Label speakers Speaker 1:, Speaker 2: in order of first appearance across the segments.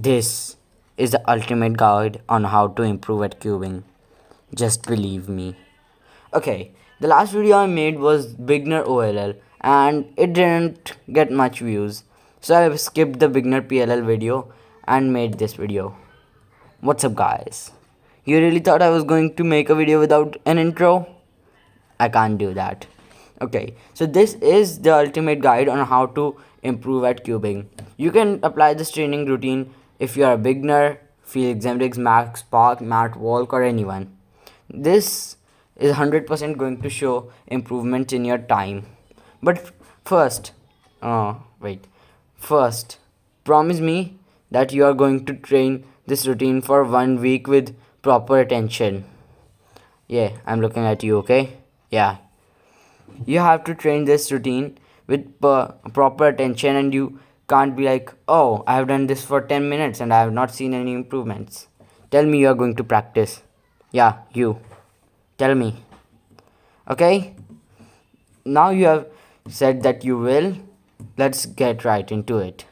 Speaker 1: This is the ultimate guide on how to improve at cubing. Just believe me. Okay, the last video I made was beginner OLL and it didn't get much views. So I skipped the beginner PLL video and made this video. What's up guys? You really thought I was going to make a video without an intro? I can't do that. Okay, so this is the ultimate guide on how to improve at cubing. You can apply this training routine if you are a beginner, Felix Zemrix, Max Park, Matt Walk, or anyone. This is 100% going to show improvement in your time. But first, wait, first, promise me that you are going to train this routine for 1 week with proper attention. Yeah, I'm looking at you, okay? Yeah, you have to train this routine with proper attention, and you can't be like, oh, I have done this for 10 minutes and I have not seen any improvements. Tell me you are going to practice. Yeah, you. Tell me. Okay? Now you have said that you will. Let's get right into it.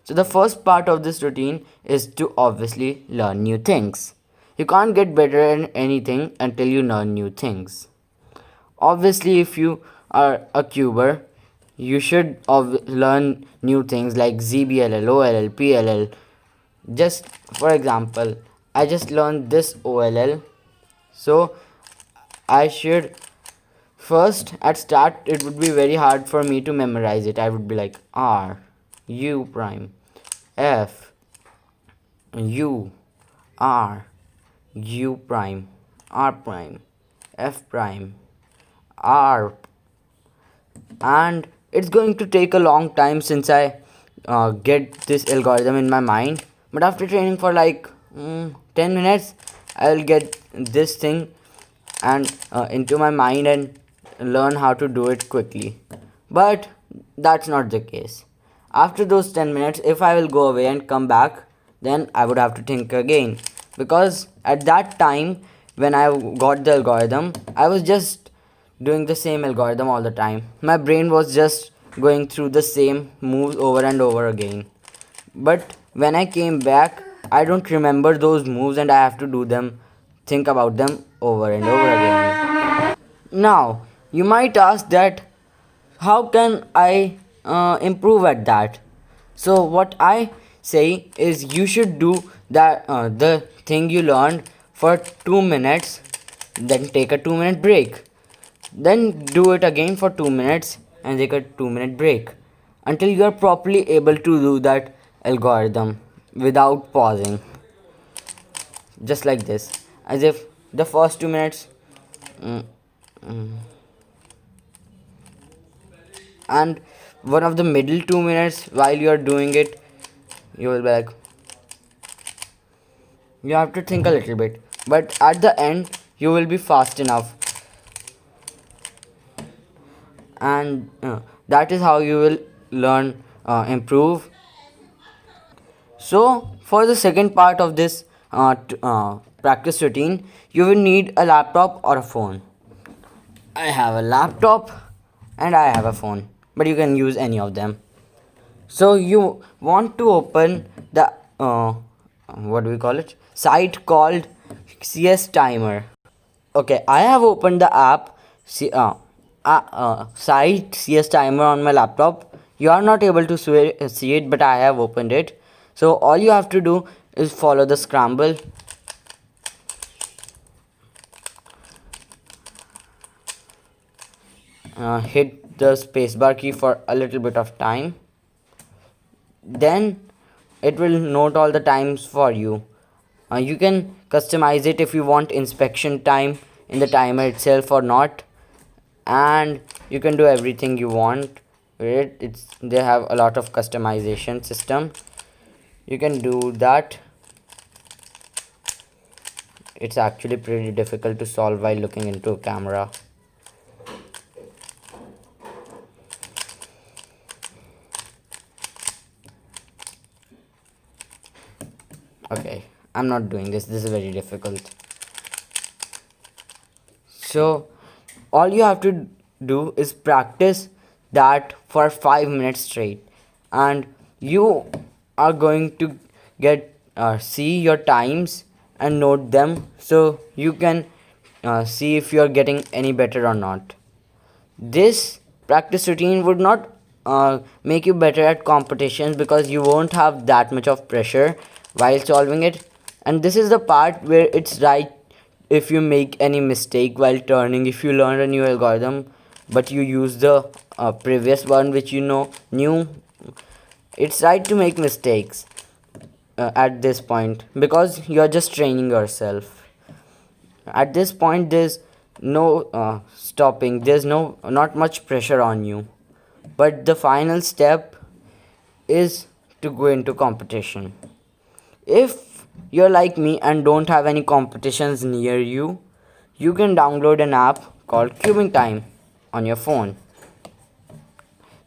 Speaker 1: So, the first part of this routine is to obviously learn new things. You can't get better in anything until you learn new things. Obviously, if you are a cuber, you should learn new things like ZBLL, OLL, PLL. Just for example, I just learned this OLL, so I should first at start it would be very hard for me to memorize it. I would be like R, U prime, F, U, R, U prime, R prime, F prime, R, and it's going to take a long time since I get this algorithm in my mind. But after training for like 10 minutes, I'll get this thing and into my mind and learn how to do it quickly. But that's not the case. After those 10 minutes, if I will go away and come back, then I would have to think again, because at that time when I got the algorithm, I was just doing the same algorithm all the time. My brain was just going through the same moves over and over again. But when I came back, I don't remember those moves and I have to do them, think about them over and over again. Now, you might ask that how can I improve at that? So what I say is you should do that the thing you learned for 2 minutes, then take a 2-minute break, then do it again for 2 minutes and take a 2-minute break until you are properly able to do that algorithm without pausing, just like this, as if the first 2 minutes mm, and one of the middle 2 minutes while you are doing it, you will be like, you have to think a little bit, but at the end you will be fast enough, and that is how you will learn, improve. So for the second part of this practice routine, you will need a laptop or a phone. I have a laptop and I have a phone, but you can use any of them. So you want to open the what do we call it, site called CS Timer. Okay, I have opened the app site CS Timer on my laptop. You are not able to see it, but I have opened it. So all you have to do is follow the scramble. Hit the spacebar key for a little bit of time. Then it will note all the times for you. You can customize it if you want inspection time in the timer itself or not, and you can do everything you want with it. They have a lot of customization system. You can do that. It's actually pretty difficult to solve while looking into a camera. Okay, I'm not doing this is very difficult. So all you have to do is practice that for 5 minutes straight, and you are going to get see your times and note them so you can see if you are getting any better or not. This practice routine would not make you better at competitions because you won't have that much of pressure while solving it. And this is the part where it's right if you make any mistake while turning. If you learn a new algorithm but you use the previous one which you know new, it's right to make mistakes at this point because you're just training yourself. At this point there's no stopping, there's no not much pressure on you, but the final step is to go into competition. If you're like me and don't have any competitions near you, you can download an app called Cubing Time on your phone.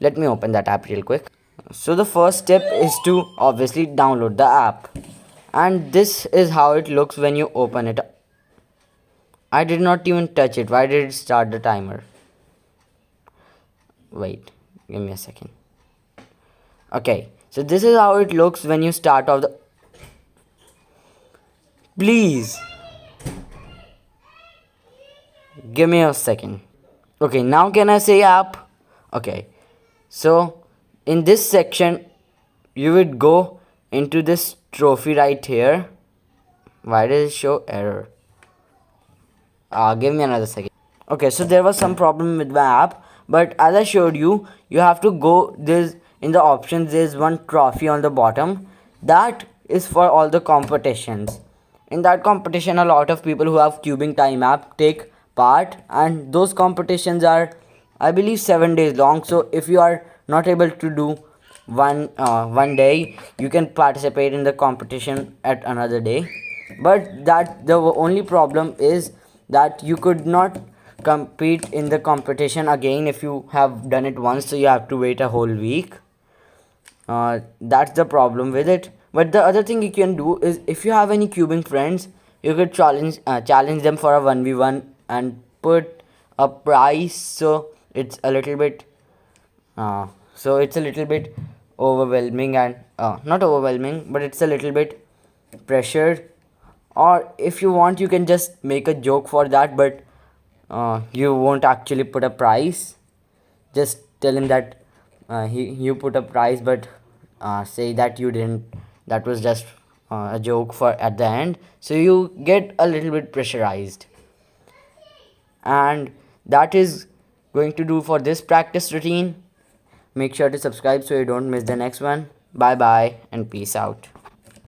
Speaker 1: Let me open that app real quick. So the first step is to obviously download the app, and this is how it looks when you open it. I did not even touch it. Why did it start the timer? Wait, give me a second. Okay, so this is how it looks when you start off the. Please give me a second. Okay, now can I say app? Okay, so in this section you would go into this trophy right here. Why does it show error? Give me another second. Okay, so there was some problem with my app, but as I showed you, you have to go this in the options. There's one trophy on the bottom that is for all the competitions. In that competition, a lot of people who have Cubing Time app take part, and those competitions are, I believe, 7 days long. So if you are not able to do one day, you can participate in the competition at another day. But that the only problem is that you could not compete in the competition again if you have done it once, so you have to wait a whole week. That's the problem with it. But the other thing you can do is if you have any cubing friends, you could challenge them for a 1v1 and put a price. So it's a little bit overwhelming, and not overwhelming, but it's a little bit pressured. Or if you want, you can just make a joke for that, but you won't actually put a price. Just tell him that you put a price, but say that you didn't. That was just a joke for at the end. So you get a little bit pressurized, and that is going to do for this practice routine. Make sure to subscribe so you don't miss the next one. Bye bye and peace out.